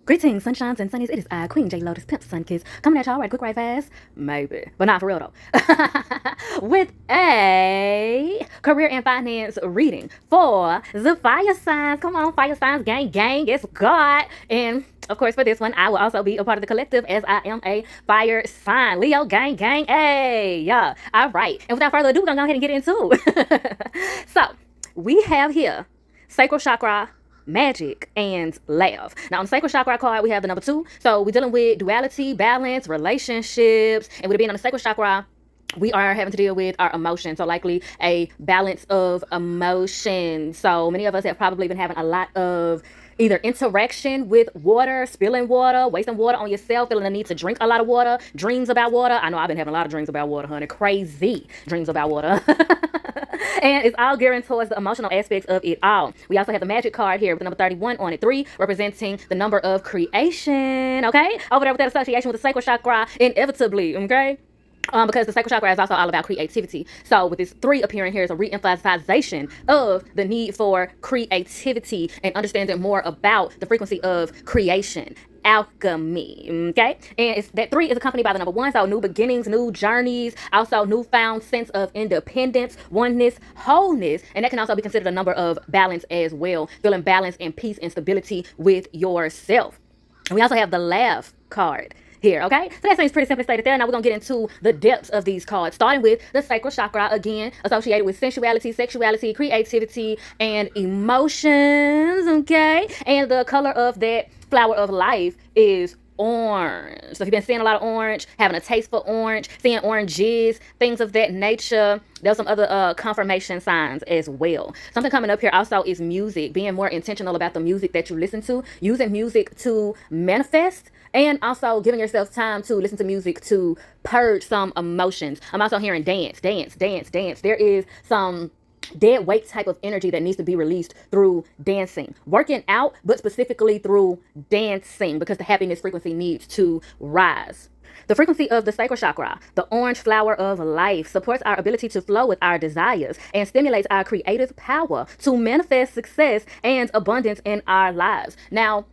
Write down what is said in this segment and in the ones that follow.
Greetings, sunshines and sunnies. It is I, Queen J Lotus Pimp Sun Kids, coming at y'all right quick, right fast. Maybe, but not for real though. With a career and finance reading for the fire signs. Come on, fire signs, gang, gang. It's God. And of course, for this one, I will also be a part of the collective as I am a fire sign. Leo, gang, gang. Hey, yeah. All right. And without further ado, we're gonna go ahead and get into. So we have here sacral chakra, magic, and love. Now on the sacral chakra card, we have the number 2. So we're dealing with duality, balance, relationships, and with it being on the sacral chakra, we are having to deal with our emotions. So likely a balance of emotions. So many of us have probably been having a lot of either interaction with water, spilling water, wasting water on yourself, feeling the need to drink a lot of water, dreams about water. I know I've been having a lot of dreams about water, honey. Crazy dreams about water. And it's all gearing towards the emotional aspects of it all. We also have the magic card here with the number 31 on it. 3 representing the number of creation, okay? Over there with that association with the sacral chakra, inevitably, okay? Because the sacral chakra is also all about creativity. So with this 3 appearing here is a re-emphasization of the need for creativity and understanding more about the frequency of creation, alchemy, okay? And it's that 3 is accompanied by the number 1, so new beginnings, new journeys, also newfound sense of independence, oneness, wholeness, and that can also be considered a number of balance as well, feeling balance and peace and stability with yourself. And we also have the laugh card here, okay? So that seems pretty simply stated there. Now we're gonna get into the depths of these cards, starting with the sacral chakra, again associated with sensuality, sexuality, creativity, and emotions, okay? And the color of that flower of life is orange. So if you've been seeing a lot of orange, having a taste for orange, seeing oranges, things of that nature, there's some other confirmation signs as well. Something coming up here also is music, being more intentional about the music that you listen to, using music to manifest, and also giving yourself time to listen to music to purge some emotions. I'm also hearing dance, dance, dance, dance. There is some dead weight type of energy that needs to be released through dancing, working out, but specifically through dancing, because the happiness frequency needs to rise. The frequency of the sacral chakra, the orange flower of life, supports our ability to flow with our desires and stimulates our creative power to manifest success and abundance in our lives. Now,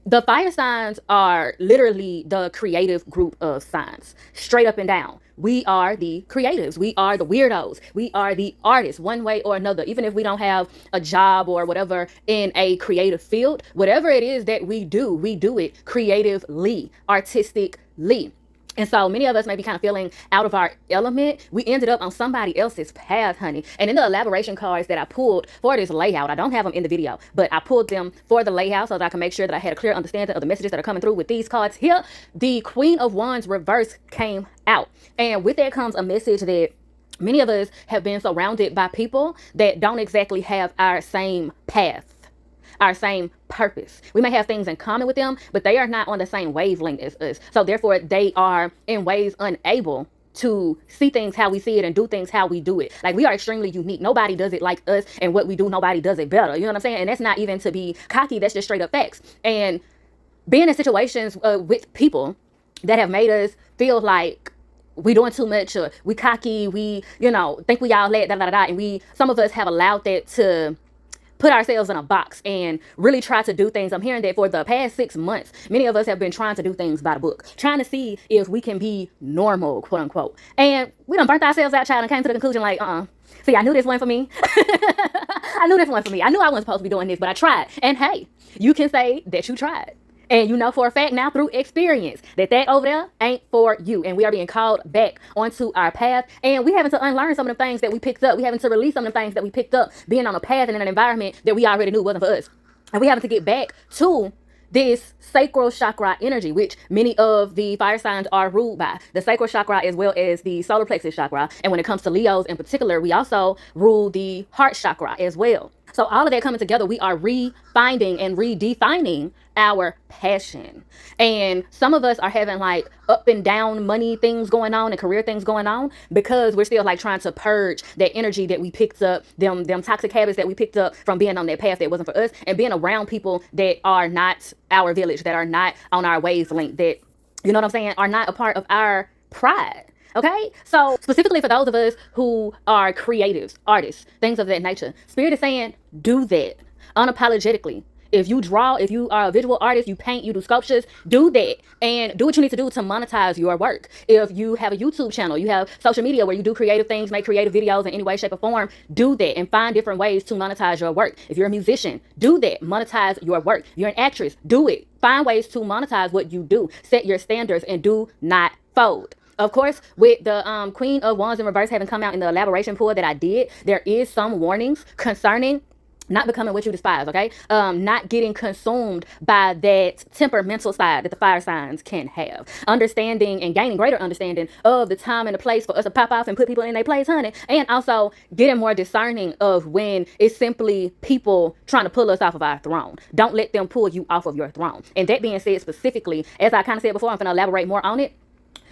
the fire signs are literally the creative group of signs, straight up and down. We are the creatives. We are the weirdos. We are the artists, one way or another. Even if we don't have a job or whatever in a creative field, whatever it is that we do it creatively, artistically. And so many of us may be kind of feeling out of our element. We ended up on somebody else's path, honey. And in the elaboration cards that I pulled for this layout, I don't have them in the video, but I pulled them for the layout so that I can make sure that I had a clear understanding of the messages that are coming through with these cards here. The Queen of Wands reverse came out. And with that comes a message that many of us have been surrounded by people that don't exactly have our same path, our same purpose. We may have things in common with them, but they are not on the same wavelength as us. So therefore, they are in ways unable to see things how we see it and do things how we do it. Like, we are extremely unique. Nobody does it like us, and what we do, nobody does it better. You know what I'm saying? And that's not even to be cocky. That's just straight up facts. And being in situations with people that have made us feel like we doing too much, or we cocky, we, think we all let and some of us have allowed that to put ourselves in a box and really try to do things. I'm hearing that for the past 6 months, many of us have been trying to do things by the book, trying to see if we can be normal, quote unquote. And we done burnt ourselves out, child, and came to the conclusion like, see, I knew this one for me. I knew this one for me. I knew I wasn't supposed to be doing this, but I tried. And hey, you can say that you tried. And you know for a fact now through experience that over there ain't for you. And we are being called back onto our path. And we having to unlearn some of the things that we picked up. We having to release some of the things that we picked up being on a path and in an environment that we already knew wasn't for us. And we having to get back to this sacral chakra energy, which many of the fire signs are ruled by. The sacral chakra as well as the solar plexus chakra. And when it comes to Leos in particular, we also rule the heart chakra as well. So all of that coming together, we are refinding and redefining our passion. And some of us are having like up and down money things going on and career things going on because we're still like trying to purge that energy that we picked up, them toxic habits that we picked up from being on that path that wasn't for us, and being around people that are not our village, that are not on our wavelength, that, you know what I'm saying, are not a part of our pride. Okay, so specifically for those of us who are creatives, artists, things of that nature, Spirit is saying, do that unapologetically. If you draw, if you are a visual artist, you paint, you do sculptures, do that and do what you need to do to monetize your work. If you have a YouTube channel, you have social media where you do creative things, make creative videos in any way, shape, or form, do that and find different ways to monetize your work. If you're a musician, do that, monetize your work. If you're an actress, do it. Find ways to monetize what you do. Set your standards and do not fold. Of course, with the Queen of Wands in reverse having come out in the elaboration pull that I did, there is some warnings concerning not becoming what you despise, okay? Not getting consumed by that temperamental side that the fire signs can have. Understanding and gaining greater understanding of the time and the place for us to pop off and put people in their place, honey. And also getting more discerning of when it's simply people trying to pull us off of our throne. Don't let them pull you off of your throne. And that being said, specifically, as I kind of said before, I'm going to elaborate more on it.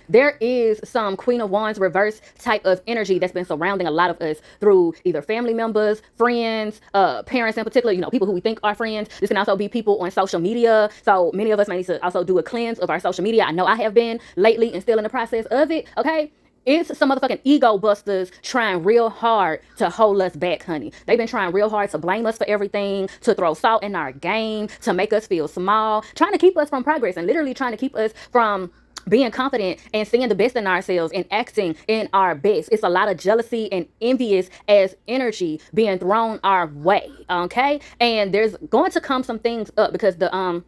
There is some Queen of Wands reverse type of energy that's been surrounding a lot of us through either family members, friends, parents in particular, you know, people who we think are friends. This can also be people on social media. So many of us may need to also do a cleanse of our social media. I know I have been lately and still in the process of it, okay? It's some motherfucking ego busters trying real hard to hold us back, honey. They've been trying real hard to blame us for everything, to throw salt in our game, to make us feel small, trying to keep us from progress and literally trying to keep us from being confident and seeing the best in ourselves and acting in our best. It's a lot of jealousy and envious as energy being thrown our way, okay? And there's going to come some things up because some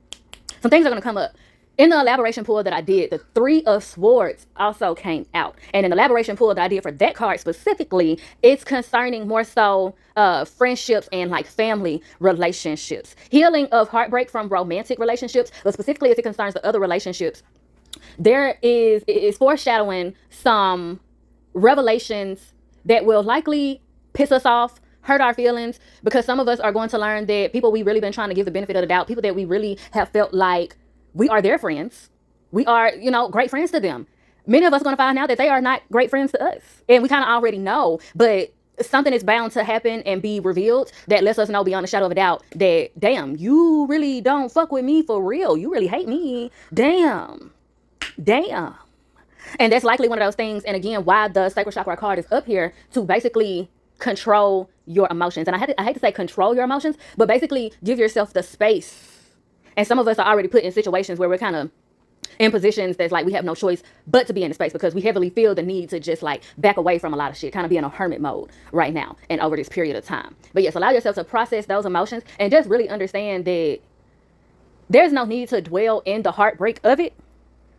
things are going to come up. In the elaboration pull that I did, the Three of Swords also came out. And in the elaboration pull that I did for that card specifically, it's concerning more so friendships and like family relationships. Healing of heartbreak from romantic relationships, but specifically as it concerns the other relationships. It's foreshadowing some revelations that will likely piss us off, hurt our feelings, because some of us are going to learn that people we really been trying to give the benefit of the doubt, people that we really have felt like we are their friends, we are, you know, great friends to them. Many of us are going to find out that they are not great friends to us. And we kind of already know, but something is bound to happen and be revealed that lets us know beyond a shadow of a doubt that, damn, you really don't fuck with me for real. You really hate me. Damn. And that's likely one of those things. And again, why the sacral chakra card is up here to basically control your emotions. And I hate to say control your emotions, but basically give yourself the space. And some of us are already put in situations where we're kind of in positions that's like we have no choice but to be in the space because we heavily feel the need to just like back away from a lot of shit, kind of be in a hermit mode right now and over this period of time. But yes, allow yourself to process those emotions and just really understand that there's no need to dwell in the heartbreak of it,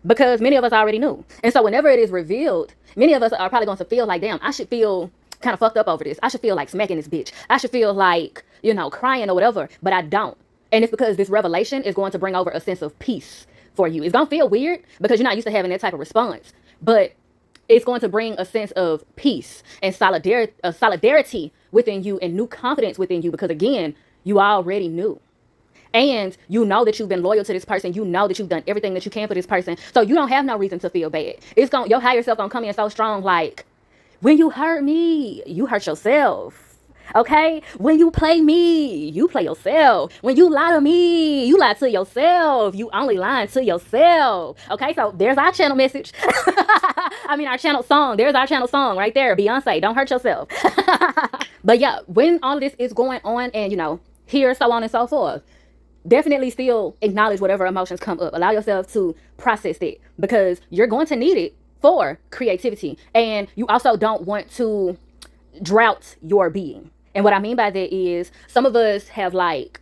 because many of us already knew. And so whenever it is revealed, many of us are probably going to feel like, damn, I should feel kind of fucked up over this. I should feel like smacking this bitch. I should feel like, you know, crying or whatever, but I don't. And it's because this revelation is going to bring over a sense of peace for you. It's going to feel weird because you're not used to having that type of response, but it's going to bring a sense of peace and solidarity within you and new confidence within you, because again, you already knew. And you know that you've been loyal to this person. You know that you've done everything that you can for this person. So you don't have no reason to feel bad. Your higher self gonna come in so strong, like, when you hurt me, you hurt yourself. Okay? When you play me, you play yourself. When you lie to me, you lie to yourself. You only lying to yourself. Okay? So there's our channel message. Our channel song. There's our channel song right there. Beyonce, don't hurt yourself. But yeah, when all of this is going on and, you know, here, so on and so forth, definitely still acknowledge whatever emotions come up. Allow yourself to process it because you're going to need it for creativity. And you also don't want to drought your being. And what I mean by that is some of us have like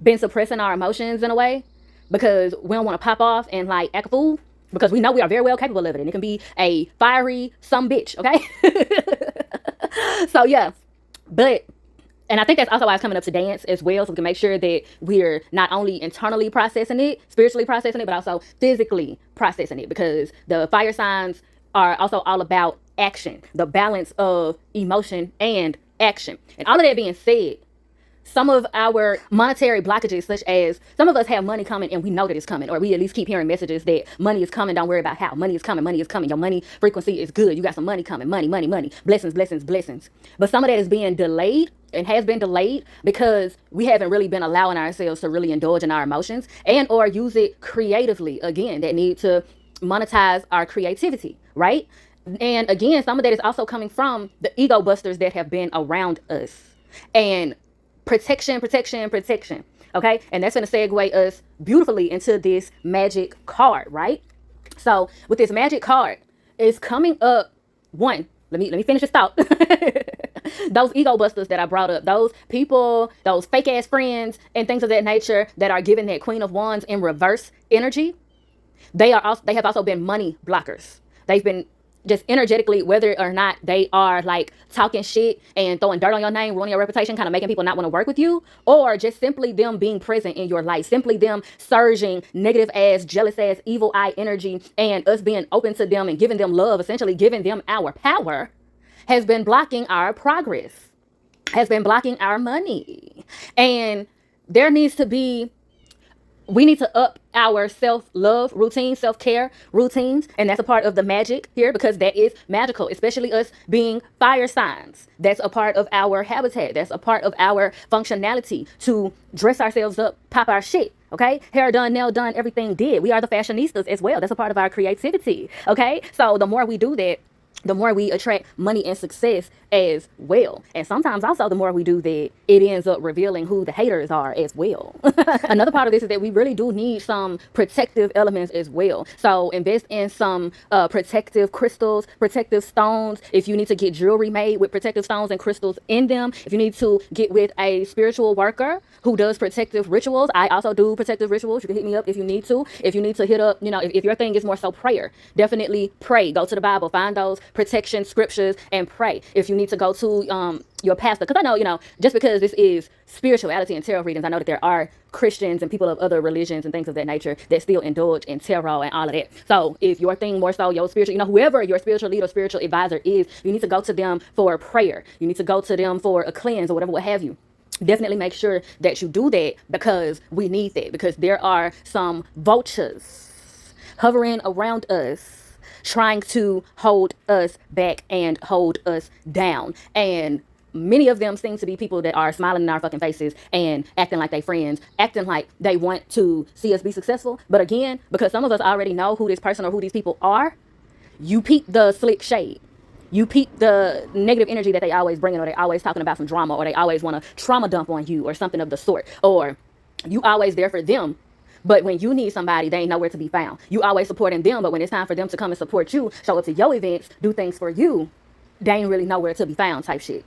been suppressing our emotions in a way because we don't want to pop off and like act a fool because we know we are very well capable of it. And it can be a fiery some bitch, okay? So yeah, and I think that's also why it's coming up to dance as well, so we can make sure that we're not only internally processing it, spiritually processing it, but also physically processing it, because the fire signs are also all about action, the balance of emotion and action. And all of that being said, some of our monetary blockages, such as some of us have money coming and we know that it's coming, or we at least keep hearing messages that money is coming, don't worry about how. Money is coming, money is coming. Your money frequency is good. You got some money coming, money. Blessings, blessings, blessings. But some of that is being delayed and has been delayed because we haven't really been allowing ourselves to really indulge in our emotions and or use it creatively. Again, that need to monetize our creativity, right? And again, some of that is also coming from the ego busters that have been around us. And protection. Okay, and that's going to segue us beautifully into this magic card, right? So with this magic card, it's coming up. One, let me finish this thought. Those ego busters that I brought up, those people, those fake ass friends and things of that nature that are giving that Queen of Wands in reverse energy, they have also been money blockers. They've been just energetically, whether or not they are like talking shit and throwing dirt on your name, ruining your reputation, kind of making people not want to work with you, or just simply them being present in your life, simply them surging negative ass, jealous ass, evil eye energy, and us being open to them and giving them love, essentially giving them our power, has been blocking our progress, has been blocking our money. And there needs to be, we need to up our self-love routine, self-care routines, and that's a part of the magic here, because that is magical, especially us being fire signs. That's a part of our habitat. That's a part of our functionality, to dress ourselves up, pop our shit. Okay, hair done, nail done, everything did. We are the fashionistas as well. That's a part of our creativity. Okay, so the more we do that, the more we attract money and success as well. And sometimes also the more we do that, it ends up revealing who the haters are as well. Another part of this is that we really do need some protective elements as well. So invest in some protective crystals, protective stones. If you need to get jewelry made with protective stones and crystals in them, if you need to get with a spiritual worker who does protective rituals, I also do protective rituals. You can hit me up if you need to. If you need to hit up, if your thing is more so prayer, definitely pray. Go to the Bible, find those protection scriptures and pray. If you need to go to your pastor, because I know, just because this is spirituality and tarot readings, I know that there are Christians and people of other religions and things of that nature that still indulge in tarot and all of that. So if your thing more so your spiritual, whoever your spiritual leader, spiritual advisor is, you need to go to them for prayer. You need to go to them for a cleanse or whatever, what have you. Definitely make sure that you do that, because we need that, because there are some vultures hovering around us, trying to hold us back and hold us down. And many of them seem to be people that are smiling in our fucking faces and acting like they friends, acting like they want to see us be successful. But again, because some of us already know who this person or who these people are, you peep the slick shade. You peep the negative energy that they always bring in, or they always talking about some drama, or they always want to trauma dump on you or something of the sort. Or you always there for them, but when you need somebody, they ain't nowhere to be found. You always supporting them, but when it's time for them to come and support you, show up to your events, do things for you, they ain't really nowhere to be found type shit.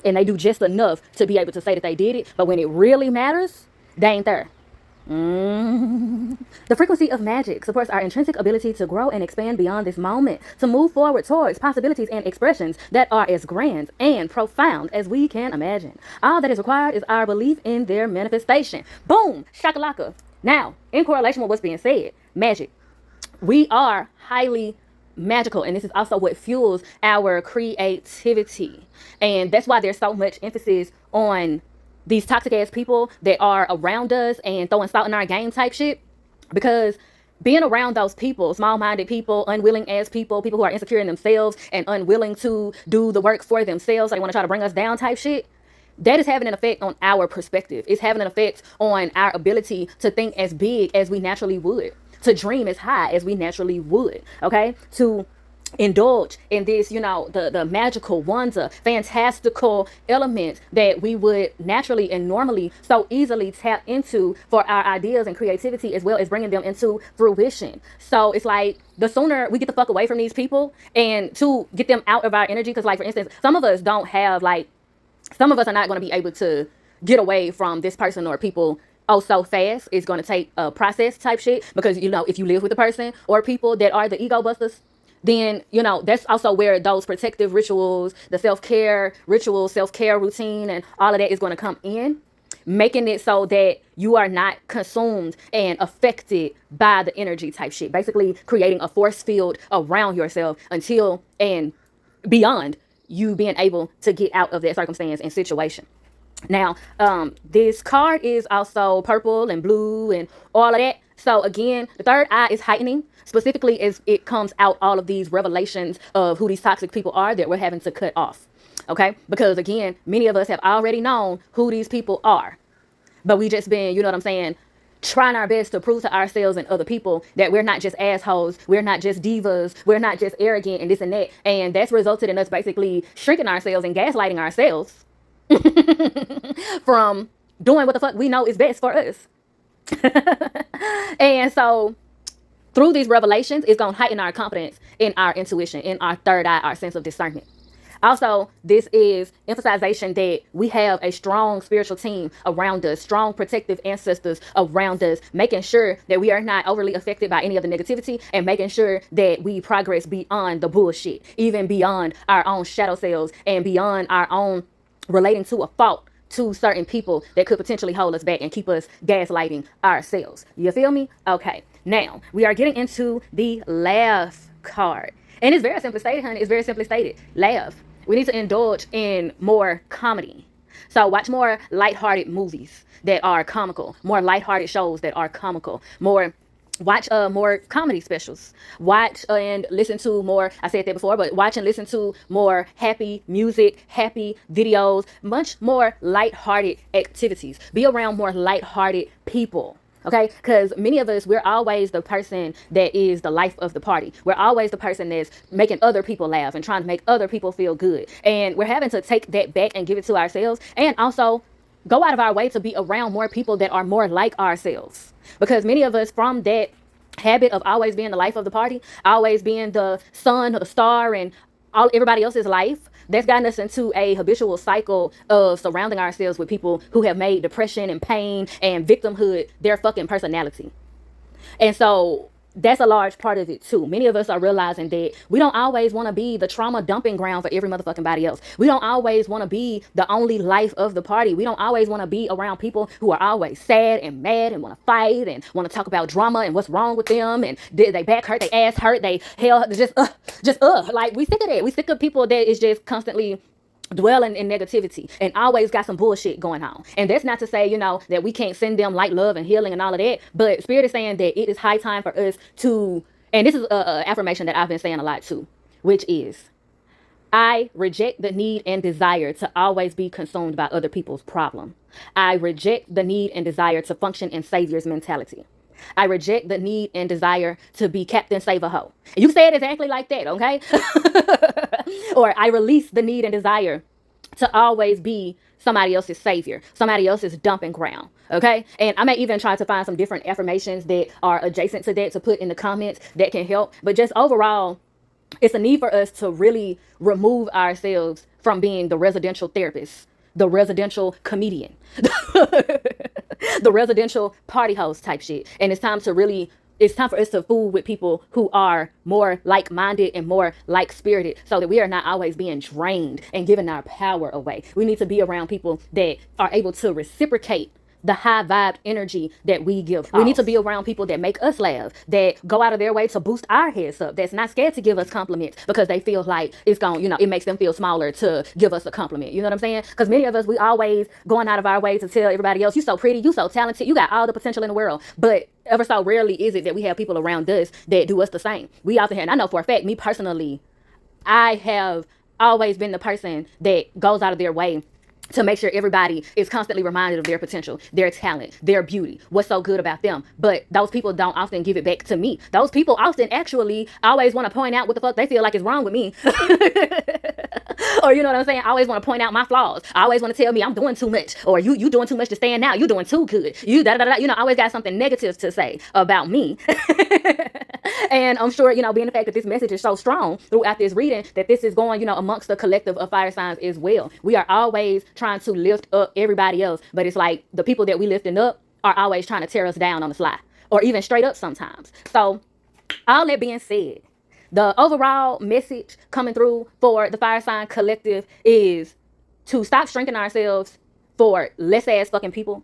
And they do just enough to be able to say that they did it, but when it really matters, they ain't there. The frequency of magic supports our intrinsic ability to grow and expand beyond this moment, to move forward towards possibilities and expressions that are as grand and profound as we can imagine. All that is required is our belief in their manifestation. Boom! Shakalaka. Now, in correlation with what's being said, magic. We are highly magical, and this is also what fuels our creativity. And that's why there's so much emphasis on these toxic ass people that are around us and throwing salt in our game type shit, because being around those people, small-minded people, unwilling ass people, people who are insecure in themselves and unwilling to do the work for themselves, so they want to try to bring us down type shit, that is having an effect on our perspective. It's having an effect on our ability to think as big as we naturally would, to dream as high as we naturally would, okay? To indulge in this, the magical, wonder, fantastical elements that we would naturally and normally so easily tap into for our ideas and creativity, as well as bringing them into fruition. So it's like, the sooner we get the fuck away from these people and to get them out of our energy, because like, for instance, some of us are not going to be able to get away from this person or people so fast. It's going to take a process type shit, because if you live with a person or people that are the ego busters, then that's also where those protective rituals, the self-care rituals, self-care routine, and all of that is going to come in, making it so that you are not consumed and affected by the energy type shit, basically creating a force field around yourself until and beyond you being able to get out of that circumstance and situation. Now, this card is also purple and blue and all of that. So again, the third eye is heightening, specifically as it comes out all of these revelations of who these toxic people are that we're having to cut off. Okay? Because again, many of us have already known who these people are, but we just been, trying our best to prove to ourselves and other people that we're not just assholes, we're not just divas, we're not just arrogant and this and that. And that's resulted in us basically shrinking ourselves and gaslighting ourselves from doing what the fuck we know is best for us. And so through these revelations, it's going to heighten our confidence in our intuition, in our third eye, our sense of discernment. Also, this is emphasization that we have a strong spiritual team around us, strong protective ancestors around us, making sure that we are not overly affected by any of the negativity and making sure that we progress beyond the bullshit, even beyond our own shadow selves and beyond our own relating to a fault to certain people that could potentially hold us back and keep us gaslighting ourselves. You feel me? Okay. Now, we are getting into the laugh card. And it's very simply stated, honey. It's very simply stated. Laugh. We need to indulge in more comedy. So watch more lighthearted movies that are comical, more lighthearted shows that are comical, watch more comedy specials, watch and listen to more, I said that before, but watch and listen to more happy music, happy videos, much more lighthearted activities. Be around more lighthearted people. Okay, because many of us, we're always the person that is the life of the party. We're always the person that's making other people laugh and trying to make other people feel good. And we're having to take that back and give it to ourselves. And also go out of our way to be around more people that are more like ourselves. Because many of us, from that habit of always being the life of the party, always being the sun or the star and everybody else's life, that's gotten us into a habitual cycle of surrounding ourselves with people who have made depression and pain and victimhood their fucking personality. And so that's a large part of it too. Many of us are realizing that we don't always want to be the trauma dumping ground for every motherfucking body else. We don't always want to be the only life of the party. We don't always want to be around people who are always sad and mad and want to fight and want to talk about drama and what's wrong with them and they back hurt, they ass hurt, they hell like we sick of that. We sick of people that is just constantly dwelling in negativity and always got some bullshit going on. And that's not to say, that we can't send them light, love, and healing and all of that. But Spirit is saying that it is high time for us to, and this is a affirmation that I've been saying a lot too, which is, I reject the need and desire to always be consumed by other people's problem. I reject the need and desire to function in Savior's mentality. I reject the need and desire to be Captain Save-A-Ho. You say it exactly like that, okay? Or I release the need and desire to always be somebody else's savior, somebody else's dumping ground, okay? And I may even try to find some different affirmations that are adjacent to that to put in the comments that can help. But just overall, it's a need for us to really remove ourselves from being the residential therapist, the residential comedian, the residential party host type shit. And it's time for us to fool with people who are more like-minded and more like-spirited so that we are not always being drained and giving our power away. We need to be around people that are able to reciprocate the high vibe energy that we give. We need to be around people that make us laugh, that go out of their way to boost our heads up, that's not scared to give us compliments because they feel like it's going, it makes them feel smaller to give us a compliment. You know what I'm saying? Because many of us, we always going out of our way to tell everybody else, you so pretty, you so talented, you got all the potential in the world. But ever so rarely is it that we have people around us that do us the same. We often hear, and I know for a fact, me personally, I have always been the person that goes out of their way to make sure everybody is constantly reminded of their potential, their talent, their beauty, what's so good about them. But those people don't often give it back to me. Those people often actually always want to point out what the fuck they feel like is wrong with me. Or you know what I'm saying? I always want to point out my flaws. I always want to tell me I'm doing too much. Or you doing too much to stand out. You doing too good. You I always got something negative to say about me. And I'm sure, being the fact that this message is so strong throughout this reading, that this is going, amongst the collective of fire signs as well. We are always trying to lift up everybody else, but it's like the people that we lifting up are always trying to tear us down on the fly, or even straight up sometimes. So all that being said, the overall message coming through for the fire sign collective is to stop shrinking ourselves for less ass fucking people.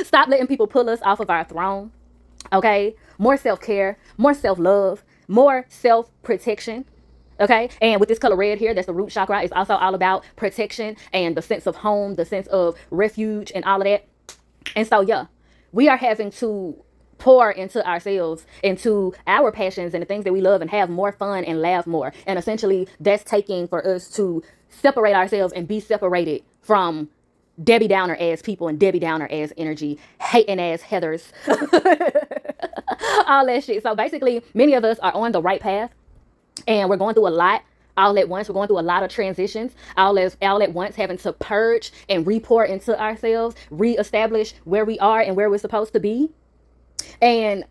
Stop letting people pull us off of our throne. Okay, more self-care, more self-love, more self-protection. Okay, and with this color red here, that's the root chakra. It's also all about protection and the sense of home, the sense of refuge and all of that. And so, yeah, we are having to pour into ourselves, into our passions and the things that we love, and have more fun and laugh more. And essentially, that's taking for us to separate ourselves and be separated from Debbie Downer ass people and Debbie Downer ass energy, hating ass Heathers, all that shit. So basically, many of us are on the right path and we're going through a lot, all at once. We're going through a lot of transitions all at once, having to purge and re-pour into ourselves, reestablish where we are and where we're supposed to be. And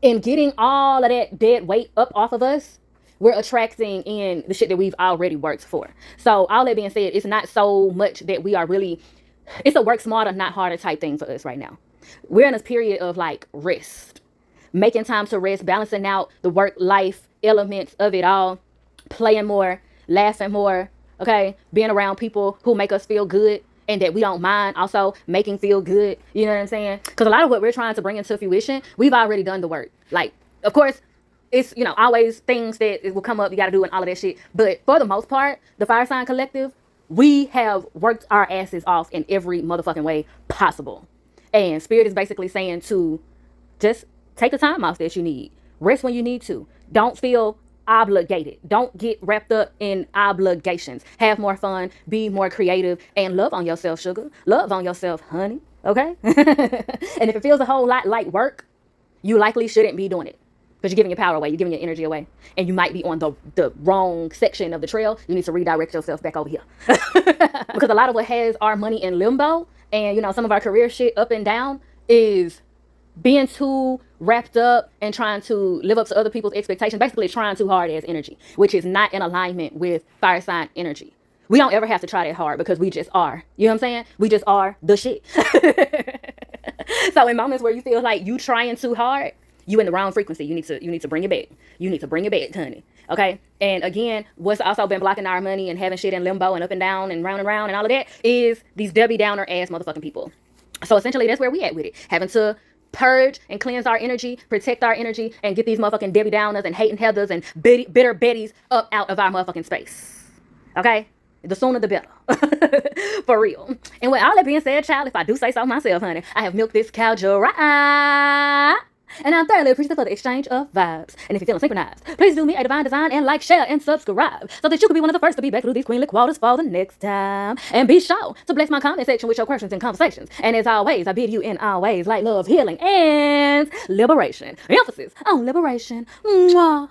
in getting all of that dead weight up off of us, we're attracting in the shit that we've already worked for. So all that being said, it's not so much that we are really, it's a work smarter, not harder type thing for us right now. We're in a period of like rest, making time to rest, balancing out the work life elements of it all, playing more, laughing more, okay, being around people who make us feel good and that we don't mind also making feel good. You know what I'm saying? Because a lot of what we're trying to bring into fruition, we've already done the work. Like, of course, it's, you know, always things that will come up, you got to do and all of that shit. But for the most part, the Fire Sign Collective, we have worked our asses off in every motherfucking way possible. And Spirit is basically saying to just take the time off that you need. Rest when you need to. Don't feel obligated. Don't get wrapped up in obligations. Have more fun, be more creative, and love on yourself, sugar. Love on yourself, honey. Okay? And if it feels a whole lot like work, you likely shouldn't be doing it. Because you're giving your power away. You're giving your energy away. And you might be on the wrong section of the trail. You need to redirect yourself back over here. Because a lot of what has our money in limbo and, you know, some of our career shit up and down is being too wrapped up and trying to live up to other people's expectations. Basically trying too hard as energy, which is not in alignment with fire sign energy. We don't ever have to try that hard because we just are. You know what I'm saying? We just are the shit. So in moments where you feel like you trying too hard, you in the wrong frequency. You need to bring it back. You need to bring it back, honey. Okay? And again, what's also been blocking our money and having shit in limbo and up and down and round and all of that is these Debbie Downer ass motherfucking people. So essentially that's where we at with it. Having to purge and cleanse our energy, protect our energy, and get these motherfucking Debbie Downers and hating Heathers and bitter Bettys up out of our motherfucking space. Okay? The sooner the better. For real. And with all that being said, child, if I do say so myself, honey, I have milked this cow dry. And I'm thoroughly appreciative for the exchange of vibes. And if you're feeling synchronized, please do me a divine design and like, share, and subscribe so that you can be one of the first to be back through these queenly quarters for the next time. And be sure to bless my comment section with your questions and conversations. And as always, I bid you in all ways light, love, healing, and liberation. Emphasis on liberation. Mwah.